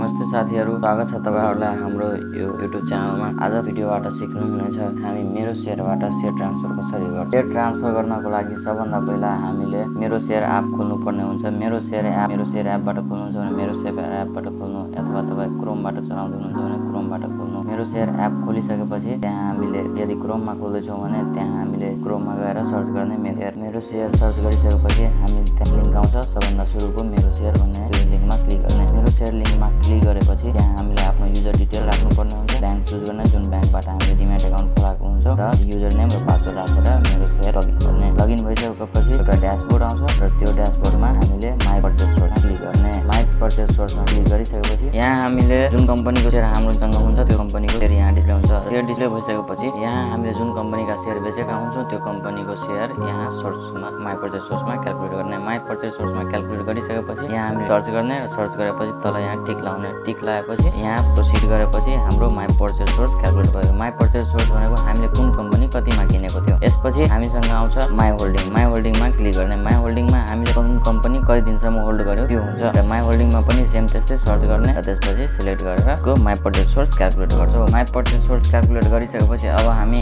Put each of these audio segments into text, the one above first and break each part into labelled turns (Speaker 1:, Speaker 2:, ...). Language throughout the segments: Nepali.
Speaker 1: नमस्ते साथीहरु, स्वागत छ तपाईहरुलाई हाम्रो यो YouTube च्यानलमा। आज भिडियोबाट सिक्नुहुनेछ हामी मेरो शेयरबाट शेयर ट्रान्सफर कसरी गर्छ। शेयर ट्रान्सफर गर्नको लागि सबभन्दा पहिला हामीले मेरो शेयर एप खोल्नु पर्ने हुन्छ। मेरो शेयर एपबाट खोल्नुहुन्छ भने मेरो शेयर एपबाट खोल्नु अथवा तपाई क्रोमबाट चलाउँदै हुनुहुन्छ भने क्रोमबाट खोल्नु। मेरो शेयर एप खोलिसकेपछि त्यहाँ हामीले यदि क्रोममा खोल्दै छौं भने त्यहाँ हामीले क्रोममा गएर सर्च गर्ने मेरो शेयर सर्च गरिसकेपछि हामी त्यहाँ लिंक आउँछ। सबभन्दा सुरुको मेरो शेयर भन्ने त्यो लिंकमा क्लिक गर्ने। मेरो शेयर लिंकमा क्लिक गरेपछि त्यहाँ हामीले आफ्नो युजर डिटेल राख्नुपर्ने हुन्छ। ब्याङ्क चुज गर्ने, जुन ब्याङ्कबाट हामीले डिम्याट अकाउन्ट खोलाएको हुन्छ र युजर नेम र पासवर्ड राखेर मेरो शेयर लगइन गर्ने। लगइन भइसकेपछि एउटा ड्याशबोर्ड आउँछ र त्यो ड्याशबोर्डमा हामीले माई पर्चेस सोर्समा क्लिक गर्ने। माई पर्चेस सोर्समा क्लिक गरिसकेपछि यहाँ हामीले जुन कम्पनीको शेयर हाम्रोसँग हुन्छ त्यो कम्पनीको शेयर यहाँ डिस्प्ले हुन्छ। शेयर डिस्प्ले भइसकेपछि यहाँ हामीले जुन कम्पनीका शेयर बेचेका हुन्छौं त्यो कम्पनीको शेयर यहाँ सोर्समा माई पर्चेस सोर्समा क्याल्कुलेट गर्ने। माई पर्चेस सोर्समा क्याल्कुलेट गरिसकेपछि यहाँ हामीले सर्च गर्ने। सर्च गरेपछि तल यहाँ टिक लाउने। टिक लगाएपछि यहाँ प्रोसिड गरेपछि हाम्रो माई पर्चेस सोर्स क्याल्कुलेट भयो। माई पर्चेस सोर्स भनेको हामीले कुन कम्पनी कतिमा किनेको थियो। यसपछि हामीसँग आउँछ माई होल्डिङ। माई होल्डिङमा क्लिक गर्ने। माई होल्डिङमा हामीले कुन कम्पनी कति दिनसम्म होल्ड गर्यो त्यो हुन्छ र माई होल्डिङमा पनि सेम त्यस्तै सर्च गर्ने र त्यसपछि सिलेक्ट गरेर माई पर्चेस सोर्स क्याल्कुलेट गर्छौं। माई पर्चेस सोर्स क्याल्कुलेट गरिसकेपछि अब हामी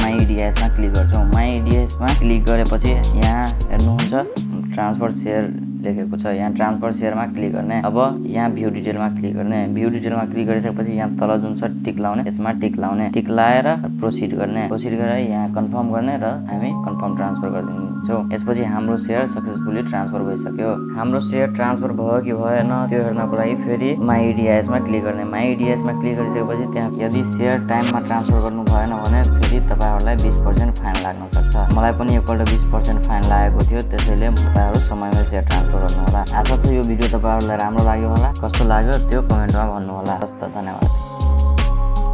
Speaker 1: माई इडिएसमा क्लिक गर्छौं। माई इडिएसमा क्लिक गरेपछि यहाँ हेर्नुहुन्छ ट्रान्सफर शेयर लेखेको छ। यहाँ ट्रान्सफर शेयरमा क्लिक गर्ने। अब यहाँ भ्यू डिटेलमा क्लिक गर्ने। भ्यू डिटेलमा क्लिक गरिसकेपछि यहाँ तल जुन छ टिक लाउने यसमा टिक लाउने। टिक लाएर प्रोसिड गर्ने। प्रोसिड गरेर यहाँ कन्फर्म गर्ने र हामी कन्फर्म ट्रान्सफर गरिदिन्छौं। यसपछि हाम्रो शेयर सक्सेसफुली ट्रान्सफर भइसक्यो। हाम्रो शेयर ट्रान्सफर भयो कि भएन त्यो हेर्नको लागि फेरि माई इडिएसमा क्लिक गर्ने। माई इडिएसमा क्लिक गरिसकेपछि त्यहाँ यदि शेयर टाइममा ट्रान्सफर गर्नु भएन भने फेरि तपाईहरुलाई 20% फाइन लाग्न सक्छ। मलाई पनि एकपल्ट 20% फाइन लागेको थियो। त्यसैले तपाईहरु समयमै शेयर ट्रान्सफर गर्नु होला। आशा छ यो भिडियो तपाईहरुलाई राम्रो लाग्यो होला। कस्तो लाग्यो त्यो कमेन्टमा भन्नु होला। हस्त धन्यवाद।